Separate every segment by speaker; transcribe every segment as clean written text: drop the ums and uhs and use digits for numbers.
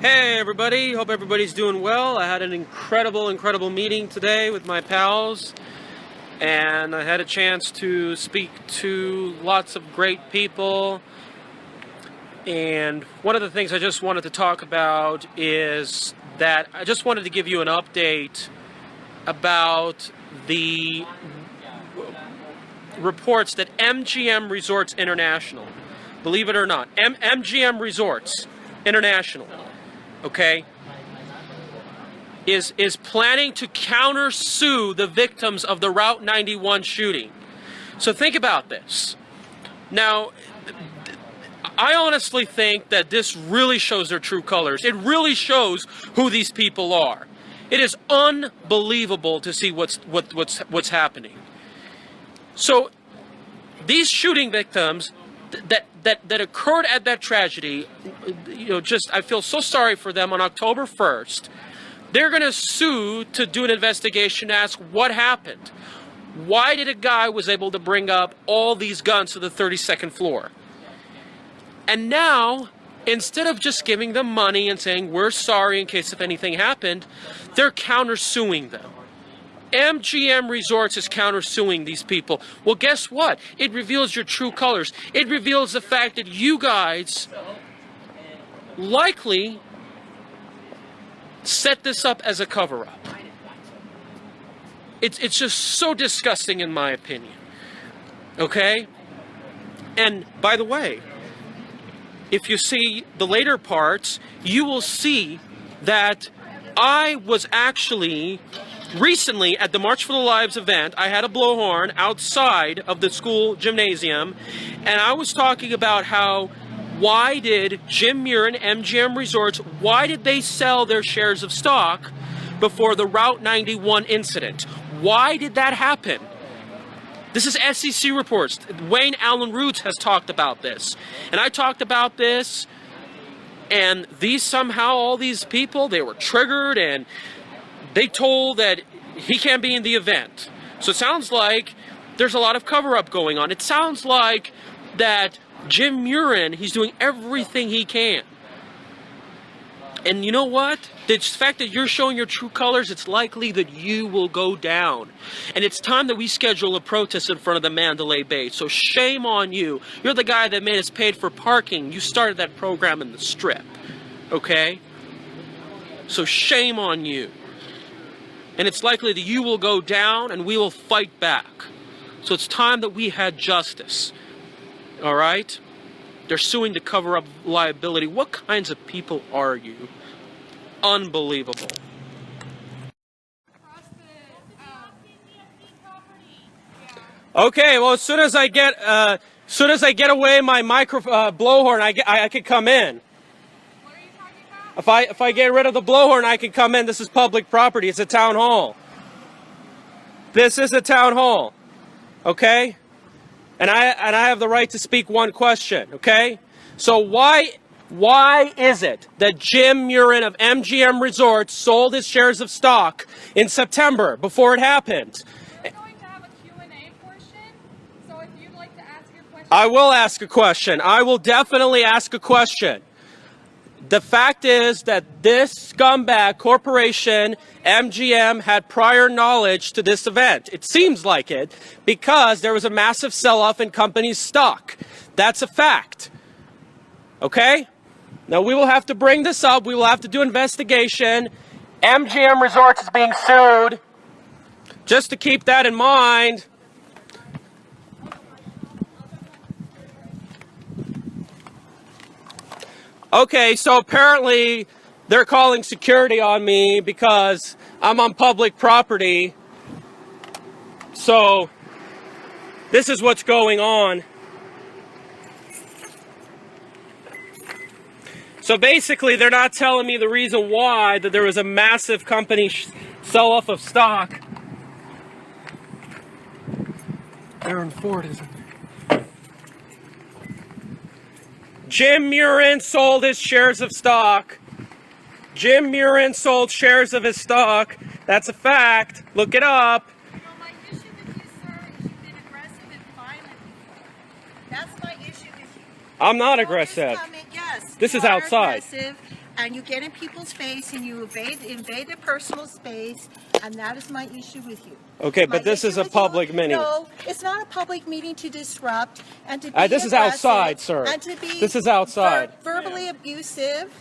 Speaker 1: Hey everybody, hope everybody's doing well. I had an incredible meeting today with my pals, and I had a chance to speak to lots of great people. And one of the things I just wanted to talk about is that I just wanted to give you an update about the reports that MGM Resorts International, believe it or not, MGM Resorts International, okay, is planning to counter-sue the victims of the Route 91 shooting. So think about this. Now, I honestly think that this really shows their true colors. It really shows who these people are. It is unbelievable to see what's happening. So these shooting victims that occurred at that tragedy, I feel so sorry for them. On October 1st, they're going to sue to do an investigation to ask what happened. Why did a guy was able to bring up all these guns to the 32nd floor? And now, instead of just giving them money and saying, we're sorry in case if anything happened, they're countersuing them. MGM Resorts is countersuing these people. Well, guess what? It reveals your true colors. It reveals the fact that you guys likely set this up as a cover-up. It's just so disgusting in my opinion. Okay? And by the way, if you see the later parts, you will see that I was actually recently at the March for the Lives event. I had a blowhorn outside of the school gymnasium, and I was talking about why did Jim Murren, MGM Resorts, why did they sell their shares of stock before the Route 91 incident? Why did that happen? This is SEC reports. Wayne Allen Roots has talked about this. And I talked about this, and all these people, they were triggered, and they told that he can't be in the event. So it sounds like there's a lot of cover-up going on. It sounds like that Jim Murren, he's doing everything he can. And you know what? The fact that you're showing your true colors, it's likely that you will go down. And it's time that we schedule a protest in front of the Mandalay Bay. So shame on you. You're the guy that made us paid for parking. You started that program in the Strip. Okay? So shame on you. And it's likely that you will go down and we will fight back. So it's time that we had justice. All right? They're suing to cover up liability. What kinds of people are you? Unbelievable. Okay, well, as soon as I get away my blowhorn, I can come in.
Speaker 2: What are you talking about?
Speaker 1: If I get rid of the blowhorn, I can come in. This is public property. It's a town hall. This is a town hall. Okay? And I have the right to speak one question, okay? So why is it that Jim Murren of MGM Resorts sold his shares of stock in September before it happened?
Speaker 2: We're going to have a Q&A portion, so if you'd like to ask your question...
Speaker 1: I will ask a question. I will definitely ask a question. The fact is that this scumbag corporation, MGM, had prior knowledge to this event. It seems like it because there was a massive sell-off in company's stock. That's a fact. Okay? Now we will have to bring this up. We will have to do investigation. MGM Resorts is being sued. Just to keep that in mind. Okay, so apparently they're calling security on me because I'm on public property. So this is what's going on. So basically they're not telling me the reason why that there was a massive company sell-off of stock. Aaron Ford isn't there. Jim Murren sold his shares of stock. Jim Murren sold shares of his stock. That's a fact. Look it up.
Speaker 2: No, my issue with you, sir, is you've been aggressive and violent. That's my issue with you.
Speaker 1: I'm not aggressive.
Speaker 2: Yes.
Speaker 1: This is outside.
Speaker 3: and you get in people's face and you invade their personal space, and that is my issue with you.
Speaker 1: Okay,
Speaker 3: My
Speaker 1: but this is
Speaker 3: issue
Speaker 1: a
Speaker 3: with you-
Speaker 1: public meeting.
Speaker 3: No, it's not a public meeting to disrupt and to be
Speaker 1: This is
Speaker 3: aggressive
Speaker 1: outside, sir.
Speaker 3: And to be
Speaker 1: This is outside.
Speaker 3: verbally abusive.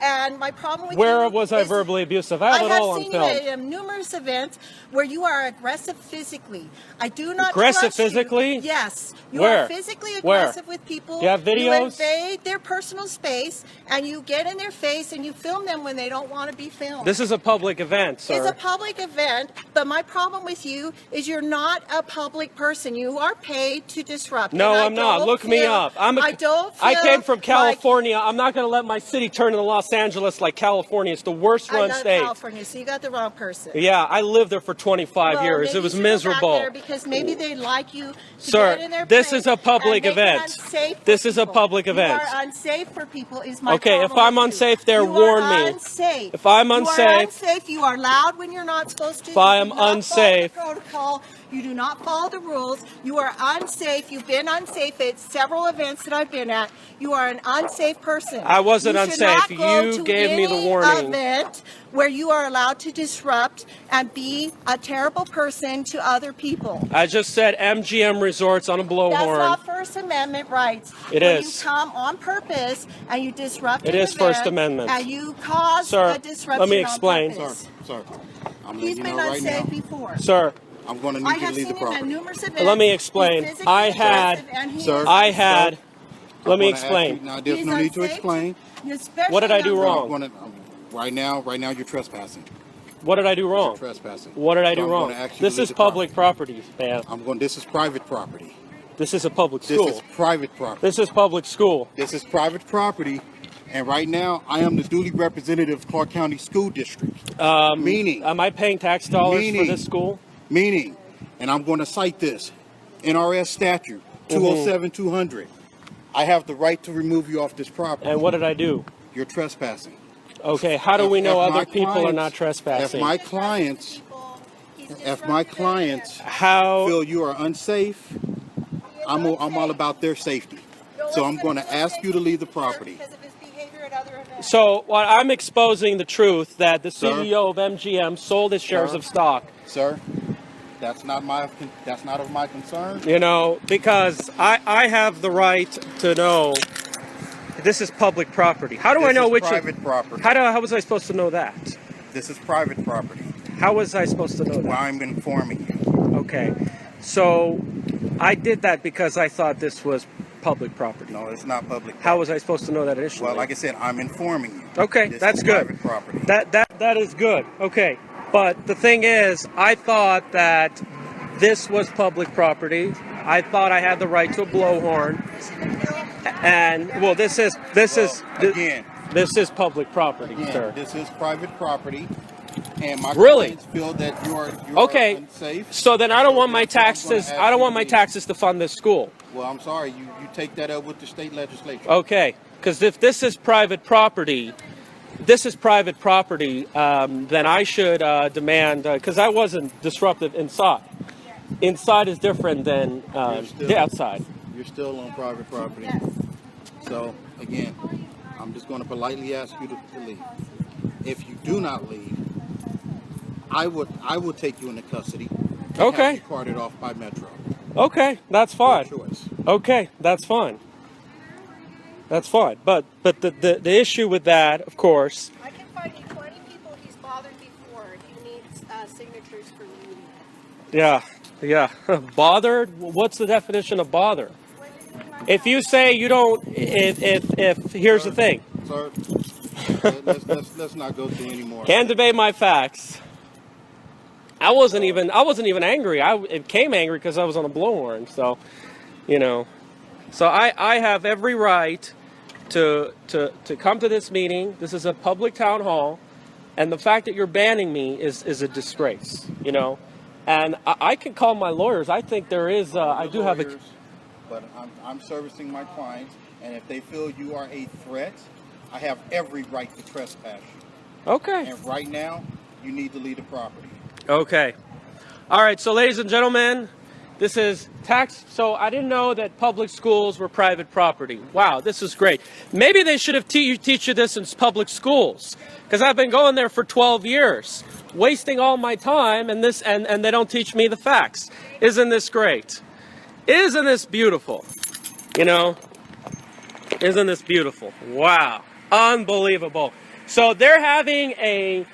Speaker 3: And my problem with
Speaker 1: Where
Speaker 3: you
Speaker 1: was I
Speaker 3: is
Speaker 1: verbally abusive? I have it all on
Speaker 3: seen
Speaker 1: film.
Speaker 3: you at numerous events where you are aggressive physically. I do not
Speaker 1: Aggressive
Speaker 3: trust you.
Speaker 1: physically?
Speaker 3: Yes. You
Speaker 1: Where?
Speaker 3: are physically
Speaker 1: Where?
Speaker 3: aggressive with people.
Speaker 1: You have videos?
Speaker 3: You invade their personal space, and you get in their face, and you film them when they don't want to be filmed.
Speaker 1: This is a public event, sir.
Speaker 3: It's a public event, but my problem with you is you're not a public person. You are paid to disrupt.
Speaker 1: No,
Speaker 3: And I
Speaker 1: I'm not.
Speaker 3: don't
Speaker 1: Look me
Speaker 3: feel-
Speaker 1: up.
Speaker 3: I don't feel
Speaker 1: I came from
Speaker 3: like-
Speaker 1: California. I'm not going to let my city turn into Los Angeles like California. It's the worst
Speaker 3: I
Speaker 1: run
Speaker 3: love
Speaker 1: state.
Speaker 3: California, so you got the wrong person.
Speaker 1: Yeah, I lived there for 25
Speaker 3: Well,
Speaker 1: years.
Speaker 3: maybe
Speaker 1: It was
Speaker 3: you should go back
Speaker 1: miserable.
Speaker 3: there because maybe they like you to
Speaker 1: Sir,
Speaker 3: get in their
Speaker 1: this
Speaker 3: place
Speaker 1: is a public
Speaker 3: and make it
Speaker 1: event.
Speaker 3: unsafe for
Speaker 1: This is a
Speaker 3: people.
Speaker 1: public event.
Speaker 3: You are unsafe for people is my
Speaker 1: Okay, if
Speaker 3: problem
Speaker 1: I'm
Speaker 3: with you.
Speaker 1: unsafe there,
Speaker 3: You
Speaker 1: warn
Speaker 3: are
Speaker 1: me.
Speaker 3: Unsafe.
Speaker 1: If I'm
Speaker 3: You are
Speaker 1: unsafe-
Speaker 3: unsafe. You are loud when you're not supposed to.
Speaker 1: If I
Speaker 3: You
Speaker 1: am
Speaker 3: do not
Speaker 1: unsafe-
Speaker 3: follow the protocol. You do not follow the rules. You are unsafe. You've been unsafe at several events that I've been at. You are an unsafe person.
Speaker 1: I wasn't
Speaker 3: You should
Speaker 1: unsafe.
Speaker 3: not go
Speaker 1: You
Speaker 3: to
Speaker 1: gave me the
Speaker 3: any
Speaker 1: warning.
Speaker 3: event where you are allowed to disrupt and be a terrible person to other people.
Speaker 1: I just said MGM Resorts on a
Speaker 3: That's
Speaker 1: blowhorn.
Speaker 3: not First Amendment rights.
Speaker 1: It
Speaker 3: when
Speaker 1: is.
Speaker 3: you come on purpose and you disrupt
Speaker 1: It
Speaker 3: an
Speaker 1: is First
Speaker 3: event
Speaker 1: Amendment.
Speaker 3: and you cause
Speaker 1: Sir,
Speaker 3: a disruption
Speaker 1: let me
Speaker 3: on
Speaker 1: explain.
Speaker 3: purpose.
Speaker 4: Sir, I'm
Speaker 3: He's
Speaker 4: letting you
Speaker 3: been
Speaker 4: know right
Speaker 3: unsafe
Speaker 4: now.
Speaker 3: before.
Speaker 1: Sir,
Speaker 4: I'm going to
Speaker 3: I
Speaker 4: need you
Speaker 3: have
Speaker 4: to leave
Speaker 3: seen
Speaker 4: the
Speaker 3: him at
Speaker 4: property.
Speaker 3: numerous events.
Speaker 1: let me
Speaker 3: He's
Speaker 1: explain.
Speaker 3: physically
Speaker 1: I had-
Speaker 3: aggressive and he
Speaker 4: Sir,
Speaker 3: is-
Speaker 1: I had. Let me
Speaker 4: I'm gonna ask
Speaker 1: explain.
Speaker 4: you- Now, there's
Speaker 3: he's
Speaker 4: no need to
Speaker 3: unsafe,
Speaker 4: explain.
Speaker 3: especially
Speaker 1: What did I do
Speaker 3: on-
Speaker 1: wrong?
Speaker 4: I'm gonna, right now you're trespassing.
Speaker 1: What did I do wrong?
Speaker 4: You're trespassing.
Speaker 1: What did I
Speaker 4: So
Speaker 1: do
Speaker 4: I'm
Speaker 1: wrong?
Speaker 4: gonna ask you to
Speaker 1: This
Speaker 4: leave
Speaker 1: is
Speaker 4: the
Speaker 1: public
Speaker 4: property.
Speaker 1: property, man.
Speaker 4: This is private property.
Speaker 1: This is a public
Speaker 4: This
Speaker 1: school.
Speaker 4: is private property.
Speaker 1: This is public school.
Speaker 4: This is private property. And right now, I am the duly representative of Clark County School District. Meaning,
Speaker 1: Am I paying tax dollars for
Speaker 4: Meaning-
Speaker 1: this school?
Speaker 4: and I'm going to cite this, NRS statute
Speaker 1: Mm-hmm.
Speaker 4: 207-200. I have the right to remove you off this property.
Speaker 1: And what did I do?
Speaker 4: You're trespassing.
Speaker 1: Okay, how do we know
Speaker 4: If my
Speaker 1: other people are
Speaker 4: clients-
Speaker 1: not trespassing?
Speaker 4: If my clients,
Speaker 1: How?
Speaker 4: feel you are unsafe, I'm all about their safety. So I'm going to ask you to leave the property.
Speaker 3: Because of his behavior at other events.
Speaker 1: So well, I'm exposing the truth that the
Speaker 4: Sir?
Speaker 1: CEO of MGM sold his shares
Speaker 4: Sir?
Speaker 1: of stock.
Speaker 4: Sir, that's not of my concern.
Speaker 1: You know, because I have the right to know this is public property. How do I
Speaker 4: This
Speaker 1: know
Speaker 4: is
Speaker 1: which?
Speaker 4: private property.
Speaker 1: How was I supposed to know that?
Speaker 4: This is private property.
Speaker 1: How was I supposed to know
Speaker 4: Well,
Speaker 1: that?
Speaker 4: I'm informing you.
Speaker 1: Okay, so I did that because I thought this was public property.
Speaker 4: No, it's not public.
Speaker 1: How was I supposed to know that initially?
Speaker 4: Well, like I said, I'm informing you.
Speaker 1: Okay,
Speaker 4: This
Speaker 1: that's
Speaker 4: is
Speaker 1: good.
Speaker 4: private property.
Speaker 1: That is good. Okay, but the thing is, I thought that this was public property. I thought I had the right to a blowhorn, and well, this is
Speaker 4: Again,
Speaker 1: this is public property,
Speaker 4: again,
Speaker 1: sir.
Speaker 4: this is private property, and my
Speaker 1: Really?
Speaker 4: clients feel that you are
Speaker 1: Okay,
Speaker 4: unsafe.
Speaker 1: so then I don't want my
Speaker 4: I'm gonna
Speaker 1: taxes.
Speaker 4: ask
Speaker 1: I don't
Speaker 4: you
Speaker 1: want
Speaker 4: to
Speaker 1: my
Speaker 4: leave.
Speaker 1: taxes to fund this school.
Speaker 4: Well, I'm sorry. You take that up with the state legislature.
Speaker 1: Okay, because if this is private property, then I should demand, because I wasn't disruptive inside. Inside is different than the outside.
Speaker 4: You're still on private property. So, again, I'm just going to politely ask you to leave. If you do not leave, I would take you into custody. And
Speaker 1: Okay.
Speaker 4: Have you carted off by Metro.
Speaker 1: Okay, that's fine.
Speaker 4: Your choice.
Speaker 1: Okay, that's fine. That's fine. But the issue with that, of course,
Speaker 3: I can find you 20 people he's bothered before. He needs signatures for you.
Speaker 1: yeah. Bothered? What's the definition of bother? If you say you don't, if here's the thing,
Speaker 4: Sir, let's not go through any more.
Speaker 1: can't debate my facts. I wasn't even angry. I became angry because I was on a blowhorn. So, you know, so I have every right to come to this meeting. This is a public town hall, and the fact that you're banning me is a disgrace. You know, and I can call my lawyers. I think there is. I do have a.
Speaker 4: Lawyers, but I'm servicing my clients, and if they feel you are a threat, I have every right to trespass you.
Speaker 1: Okay.
Speaker 4: And right now, you need to leave the property.
Speaker 1: Okay. All right. So, ladies and gentlemen, This is tax. So I didn't know that public schools were private property. Wow, this is great. Maybe they should have teach you this in public schools, because I've been going there for 12 years, wasting all my time, and they don't teach me the facts. Isn't this great? Isn't this beautiful? You know, isn't this beautiful? Wow, unbelievable. So they're having a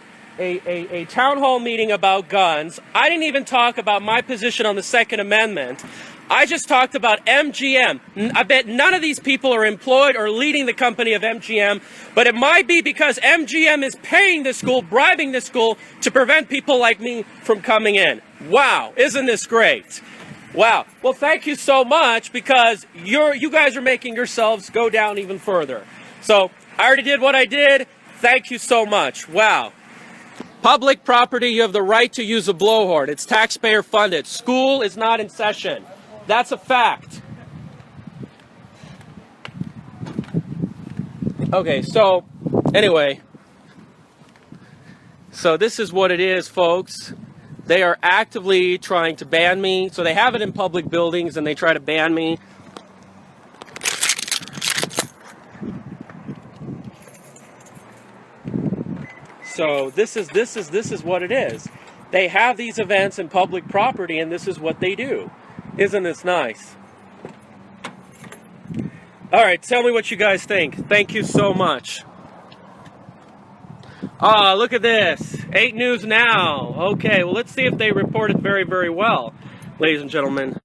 Speaker 1: town hall meeting about guns. I didn't even talk about my position on the Second Amendment. I just talked about MGM. I bet none of these people are employed or leading the company of MGM, but it might be because MGM is paying this school, bribing this school to prevent people like me from coming in. Wow, isn't this great? Wow. Well, thank you so much, because you guys are making yourselves go down even further. So I already did what I did. Thank you so much. Wow. Public property, you have the right to use a blowhorn. It's taxpayer funded. School is not in session. That's a fact. Okay, so anyway. So this is what it is, folks. They are actively trying to ban me. So they have it in public buildings and they try to ban me. So this is what it is. They have these events in public property, and this is what they do. Isn't this nice? All right, tell me what you guys think. Thank you so much. Ah, look at this. 8 News Now. Okay, well, let's see if they report it very, very well, ladies and gentlemen.